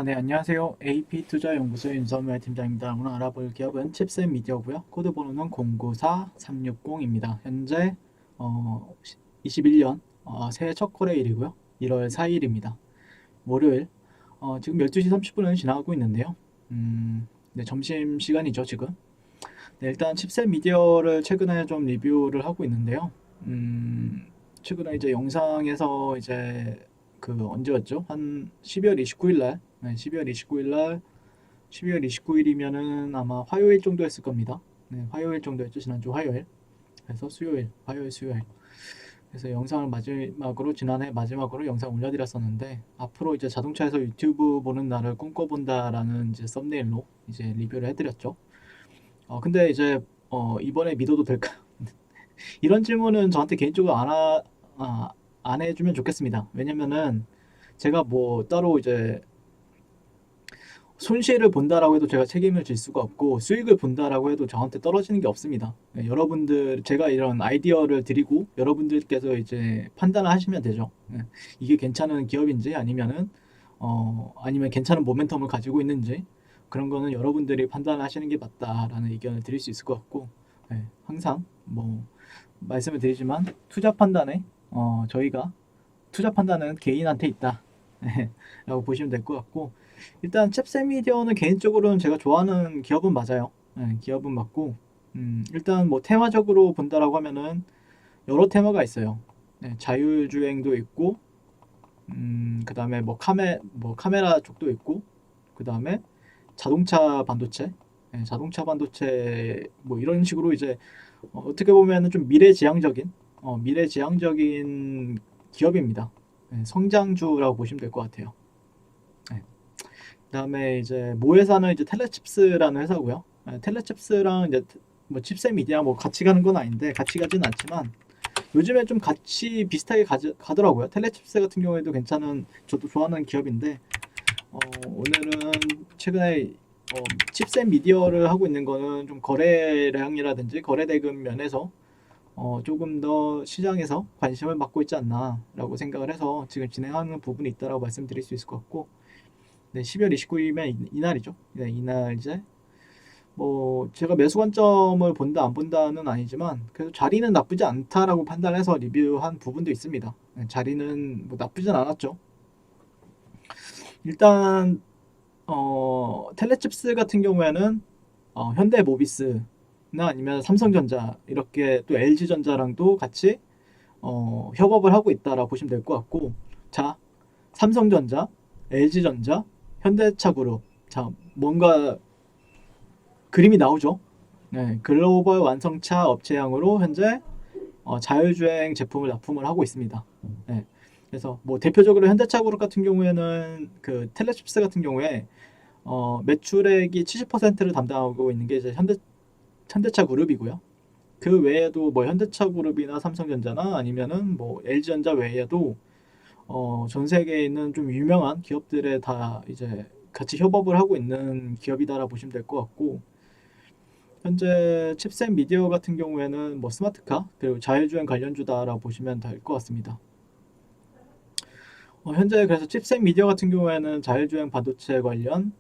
네, 안녕하세요. AP투자연구소의 윤선열 팀장입니다. 오늘 알아볼 기업은 칩셋 미디어고요. 코드 번호는 094360입니다. 현재 21년 새해 첫 거래일이고요. 1월 4일입니다. 월요일. 지금 12시 30분을 지나가고 있는데요. 네, 점심 시간이죠, 지금. 네, 일단 칩셋 미디어를 최근에 좀 리뷰를 하고 있는데요. 최근에 이제 영상에서 이제 언제였죠? 한 12월 29일 날, 네, 12월 29일 날, 12월 29일이면은 아마 화요일 정도 했을 겁니다. 네, 화요일 정도였죠, 지난주 화요일. 그래서 수요일, 화요일, 수요일. 그래서 영상을 마지막으로, 지난해 마지막으로 영상 올려드렸었는데, 앞으로 이제 자동차에서 유튜브 보는 날을 꿈꿔본다라는 이제 썸네일로 이제 리뷰를 해드렸죠. 근데 이제, 이번에 믿어도 될까? 이런 질문은 저한테 개인적으로 안 해주면 좋겠습니다. 왜냐면은 제가 뭐 따로 이제 손실을 본다라고 해도 제가 책임을 질 수가 없고 수익을 본다라고 해도 저한테 떨어지는 게 없습니다. 네, 여러분들 제가 이런 아이디어를 드리고 여러분들께서 이제 판단을 하시면 되죠. 네, 이게 괜찮은 기업인지 아니면 괜찮은 모멘텀을 가지고 있는지 그런 거는 여러분들이 판단하시는 게 맞다라는 의견을 드릴 수 있을 것 같고 항상 뭐 말씀을 드리지만 투자 판단에 저희가 투자 판단은 개인한테 있다 라고 보시면 될 것 같고 일단 cep세미디어는 개인적으로는 제가 좋아하는 기업은 맞아요. 기업은 맞고 일단 뭐 테마적으로 본다라고 하면은 여러 테마가 있어요. 자율주행도 있고 그 다음에 뭐 카메라 쪽도 있고 그 다음에 자동차 반도체 자동차 반도체 뭐 이런 식으로 이제 어떻게 보면은 좀 미래지향적인 기업입니다. 성장주라고 보시면 될 것 같아요. 네. 그다음에 이제 모회사는 이제 텔레칩스라는 회사고요. 텔레칩스랑 이제 뭐 칩셋 미디어 뭐 같이 가는 건 아닌데 같이 가지는 않지만 요즘에 좀 같이 비슷하게 가더라고요. 텔레칩스 같은 경우에도 괜찮은 저도 좋아하는 기업인데 오늘은 최근에 칩셋 미디어를 하고 있는 거는 좀 거래량이라든지 거래 대금 면에서 조금 더 시장에서 관심을 받고 있지 않나라고 생각을 해서 지금 진행하는 부분이 있다라고 말씀드릴 수 있을 것 같고, 네, 12월 29일이면 이날이죠. 네, 이날 이제 뭐 제가 매수 관점을 본다 안 본다는 아니지만 그래도 자리는 나쁘지 않다라고 판단해서 리뷰한 부분도 있습니다. 네, 자리는 뭐 나쁘진 않았죠. 일단 텔레칩스 같은 경우에는 현대모비스나 아니면 삼성전자 이렇게 또 LG전자랑도 같이 협업을 하고 있다라 보시면 될 것 같고 자 삼성전자, LG전자, 현대차그룹 자 뭔가 그림이 나오죠. 네, 글로벌 완성차 업체양으로 현재 자율주행 제품을 납품을 하고 있습니다. 네, 그래서 뭐 대표적으로 현대차그룹 같은 경우에는 그 텔레칩스 같은 경우에 매출액이 70%를 담당하고 있는 게 이제 현대차 그룹이고요. 그 외에도 뭐 현대차 그룹이나 삼성전자나 아니면은 뭐 LG전자 외에도 전 세계에 있는 좀 유명한 기업들에 다 이제 같이 협업을 하고 있는 기업이다라 보시면 될 것 같고 현재 칩셋 미디어 같은 경우에는 뭐 스마트카 그리고 자율주행 관련주다라 보시면 될 것 같습니다. 현재 그래서 칩셋 미디어 같은 경우에는 자율주행 반도체 관련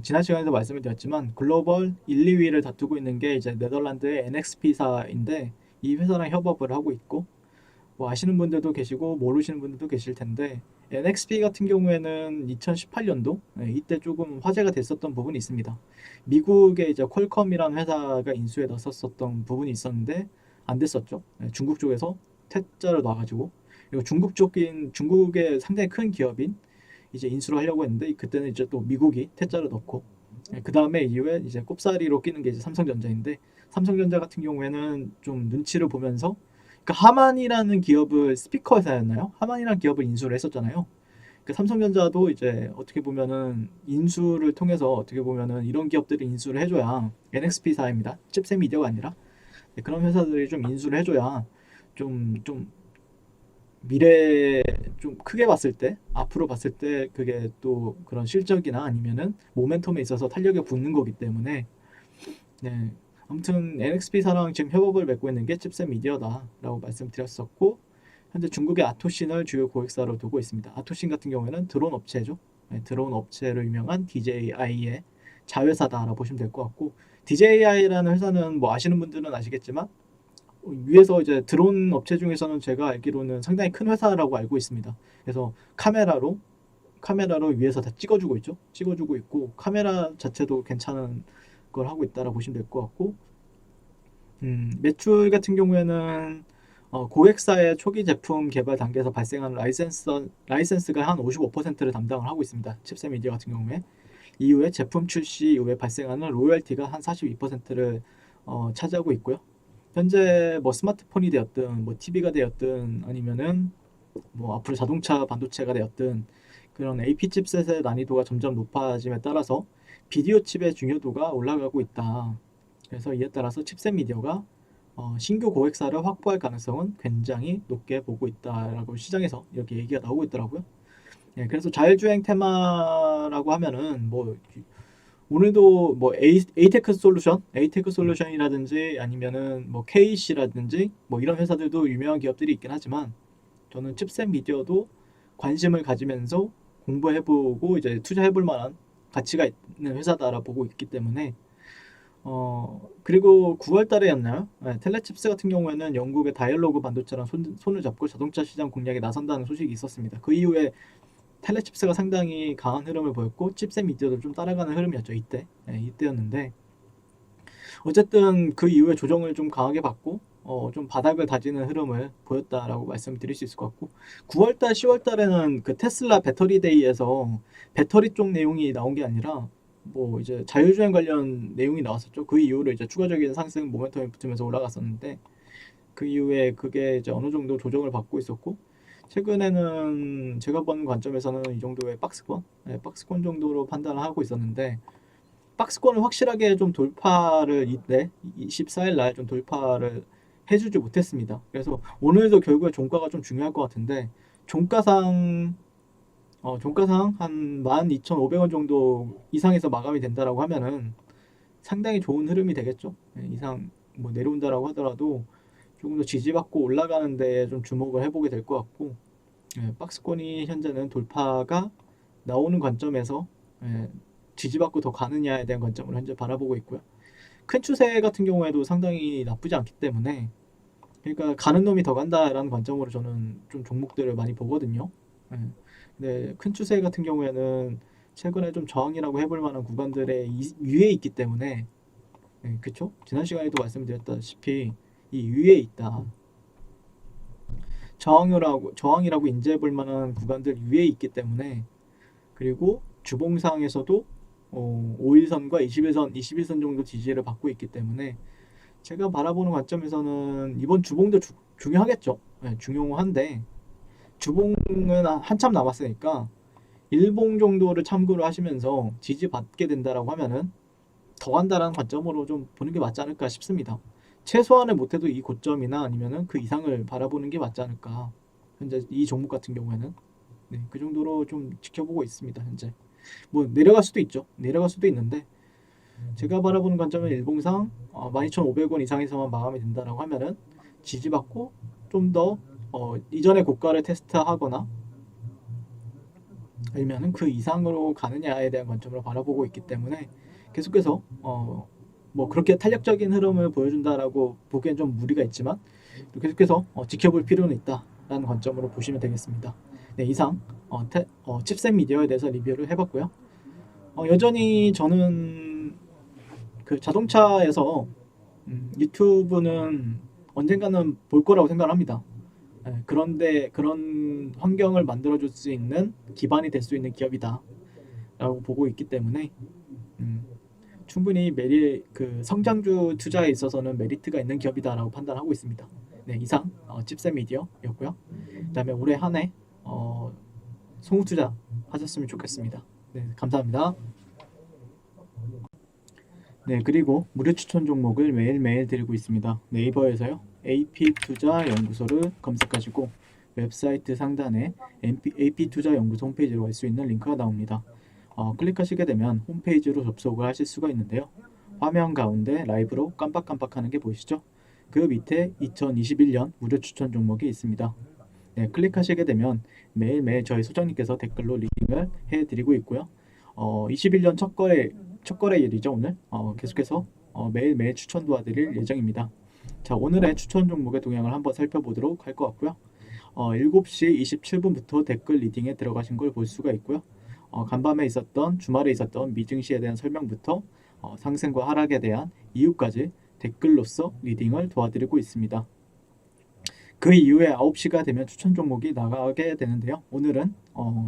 지난 시간에도 말씀을 드렸지만 글로벌 1, 2위를 다투고 있는 게 이제 네덜란드의 NXP사인데 이 회사랑 협업을 하고 있고 뭐 아시는 분들도 계시고 모르시는 분들도 계실 텐데 NXP 같은 경우에는 2018년도 이때 조금 화제가 됐었던 부분이 있습니다. 미국의 이제 퀄컴이라는 회사가 인수에 나섰었던 부분이 있었는데 안 됐었죠. 중국 쪽에서 퇴짜를 놔가지고 그리고 중국의 상당히 큰 기업인 이제 인수를 하려고 했는데 그때는 이제 또 미국이 퇴짜를 넣고 그 다음에 이후에 이제 꼽사리로 끼는 게 이제 삼성전자인데 삼성전자 같은 경우에는 좀 눈치를 보면서 그러니까 하만이라는 기업을 스피커 회사였나요? 하만이라는 기업을 인수를 했었잖아요. 그 삼성전자도 이제 어떻게 보면은 인수를 통해서 어떻게 보면은 이런 기업들을 인수를 해줘야 NXP사입니다. 칩셋 미디어가 아니라 그런 회사들이 좀 인수를 해줘야 좀 미래 좀 크게 봤을 때 앞으로 봤을 때 그게 또 그런 실적이나 아니면은 모멘텀에 있어서 탄력이 붙는 거기 때문에 네 아무튼 NXP사랑 지금 협업을 맺고 있는 게 칩셋 미디어다라고 말씀드렸었고 현재 중국의 아토신을 주요 고객사로 두고 있습니다. 아토신 같은 경우에는 드론 업체죠. 드론 업체로 유명한 DJI의 자회사다라고 보시면 될 것 같고, DJI라는 회사는 뭐 아시는 분들은 아시겠지만 위에서 이제 드론 업체 중에서는 제가 알기로는 상당히 큰 회사라고 알고 있습니다. 그래서 카메라로 위에서 다 찍어주고 있죠. 찍어주고 있고 카메라 자체도 괜찮은 걸 하고 있다라고 보시면 될 것 같고, 매출 같은 경우에는 고객사의 초기 제품 개발 단계에서 발생하는 라이센스가 한 55%를 담당을 하고 있습니다. 칩셋 미디어 같은 경우에 이후에 제품 출시 이후에 발생하는 로열티가 한 42%를 차지하고 있고요. 현재 뭐 스마트폰이 되었든 뭐 TV가 되었든 아니면은 뭐 앞으로 자동차 반도체가 되었든 그런 AP 칩셋의 난이도가 점점 높아짐에 따라서 비디오 칩의 중요도가 올라가고 있다. 그래서 이에 따라서 칩셋 미디어가 신규 고객사를 확보할 가능성은 굉장히 높게 보고 있다라고 시장에서 이렇게 얘기가 나오고 있더라고요. 예, 그래서 자율주행 테마라고 하면은 뭐 오늘도 뭐 에이테크 솔루션이라든지 아니면은 뭐 KC라든지 뭐 이런 회사들도 유명한 기업들이 있긴 하지만 저는 칩셋 미디어도 관심을 가지면서 공부해보고 이제 투자해볼 만한 가치가 있는 회사다라 보고 있기 때문에 그리고 9월 달에였나요? 네, 텔레칩스 같은 경우에는 영국의 다이얼로그 반도체랑 손을 잡고 자동차 시장 공략에 나선다는 소식이 있었습니다. 그 이후에 텔레칩스가 상당히 강한 흐름을 보였고 칩셋 미디어도 좀 따라가는 흐름이었죠. 이때였는데 어쨌든 그 이후에 조정을 좀 강하게 받고 좀 바닥을 다지는 흐름을 보였다라고 말씀드릴 수 있을 것 같고, 9월달, 10월달에는 그 테슬라 배터리 데이에서 배터리 쪽 내용이 나온 게 아니라 뭐 이제 자율주행 관련 내용이 나왔었죠. 그 이후로 이제 추가적인 상승 모멘텀이 붙으면서 올라갔었는데 그 이후에 그게 이제 어느 정도 조정을 받고 있었고, 최근에는 제가 본 관점에서는 이 정도의 박스권 정도로 판단을 하고 있었는데 박스권을 확실하게 좀 돌파를 이때 24일 날 좀 돌파를 해주지 못했습니다. 그래서 오늘도 결국에 종가가 좀 중요할 것 같은데 종가상 종가상 한 12,500원 정도 이상에서 마감이 된다라고 하면은 상당히 좋은 흐름이 되겠죠. 이상 뭐 내려온다라고 하더라도 조금 더 지지받고 올라가는 데에 좀 주목을 해보게 될 것 같고, 박스권이 현재는 돌파가 나오는 관점에서 지지받고 더 가느냐에 대한 관점을 현재 바라보고 있고요. 큰 추세 같은 경우에도 상당히 나쁘지 않기 때문에 그러니까 가는 놈이 더 간다라는 관점으로 저는 좀 종목들을 많이 보거든요. 근데 큰 추세 같은 경우에는 최근에 좀 저항이라고 해볼 만한 구간들의 위에 있기 때문에 그쵸? 지난 시간에도 말씀드렸다시피 이 위에 있다. 저항이라고 인지해볼 만한 구간들 위에 있기 때문에, 그리고 주봉상에서도 5일선과 21선 정도 지지를 받고 있기 때문에 제가 바라보는 관점에서는 이번 주봉도 중요하겠죠. 중요한데 주봉은 한참 남았으니까 일봉 정도를 참고를 하시면서 지지받게 된다라고 하면은 더 간다라는 관점으로 좀 보는 게 맞지 않을까 싶습니다. 최소한을 못해도 이 고점이나 아니면은 그 이상을 바라보는 게 맞지 않을까. 현재 이 종목 같은 경우에는 그 정도로 좀 지켜보고 있습니다. 현재 뭐 내려갈 수도 있죠. 내려갈 수도 있는데 제가 바라보는 관점은 일봉상 12,500원 이상에서만 마감이 된다라고 하면은 지지받고 좀 더 이전의 고가를 테스트하거나 아니면은 그 이상으로 가느냐에 대한 관점으로 바라보고 있기 때문에 계속해서 뭐 그렇게 탄력적인 흐름을 보여준다라고 보기엔 좀 무리가 있지만 계속해서 지켜볼 필요는 있다라는 관점으로 보시면 되겠습니다. 네, 이상 칩셋 미디어에 대해서 리뷰를 해봤고요. 여전히 저는 그 자동차에서 유튜브는 언젠가는 볼 거라고 생각을 합니다. 그런데 그런 환경을 만들어줄 수 있는 기반이 될 수 있는 기업이다 라고 보고 있기 때문에 충분히 그 성장주 투자에 있어서는 메리트가 있는 기업이다라고 판단하고 있습니다. 네, 이상 칩셋 미디어였고요. 그다음에 올해 한 해 송후 투자 하셨으면 좋겠습니다. 네, 감사합니다. 네, 그리고 무료 추천 종목을 매일매일 드리고 있습니다. 네이버에서요. AP투자연구소를 검색하시고 웹사이트 상단에 AP투자연구소 홈페이지로 갈 수 있는 링크가 나옵니다. 클릭하시게 되면 홈페이지로 접속을 하실 수가 있는데요. 화면 가운데 라이브로 깜빡깜빡하는 게 보이시죠? 그 밑에 2021년 무료 추천 종목이 있습니다. 네, 클릭하시게 되면 매일매일 저희 소장님께서 댓글로 리딩을 해드리고 있고요. 21년 첫 거래일이죠, 오늘. 계속해서 매일매일 추천 도와드릴 예정입니다. 자, 오늘의 추천 종목의 동향을 한번 살펴보도록 할 것 같고요. 7시 27분부터 댓글 리딩에 들어가신 걸 볼 수가 있고요. 간밤에 있었던 주말에 있었던 미증시에 대한 설명부터 상승과 하락에 대한 이유까지 댓글로서 리딩을 도와드리고 있습니다. 그 이후에 9시가 되면 추천 종목이 나가게 되는데요. 오늘은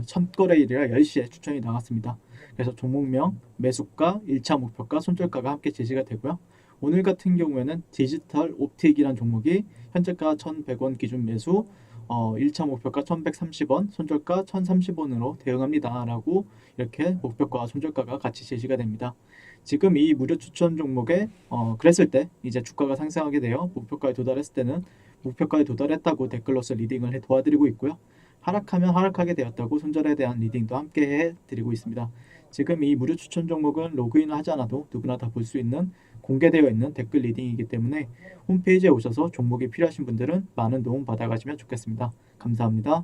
첫 거래일이라 10시에 추천이 나갔습니다. 그래서 종목명, 매수가, 1차 목표가, 손절가가 함께 제시가 되고요. 오늘 같은 경우에는 디지털 옵틱이라는 종목이 현재가 1,100원 기준 매수, 1차 목표가 1,130원, 손절가 1,030원으로 대응합니다. 라고 이렇게 목표가와 손절가가 같이 제시가 됩니다. 지금 이 무료 추천 종목에 그랬을 때 이제 주가가 상승하게 되어 목표가에 도달했을 때는 목표가에 도달했다고 댓글로서 리딩을 도와드리고 있고요. 하락하면 하락하게 되었다고 손절에 대한 리딩도 함께 해드리고 있습니다. 지금 이 무료 추천 종목은 로그인을 하지 않아도 누구나 다 볼 수 있는 공개되어 있는 댓글 리딩이기 때문에 홈페이지에 오셔서 종목이 필요하신 분들은 많은 도움 받아가시면 좋겠습니다. 감사합니다.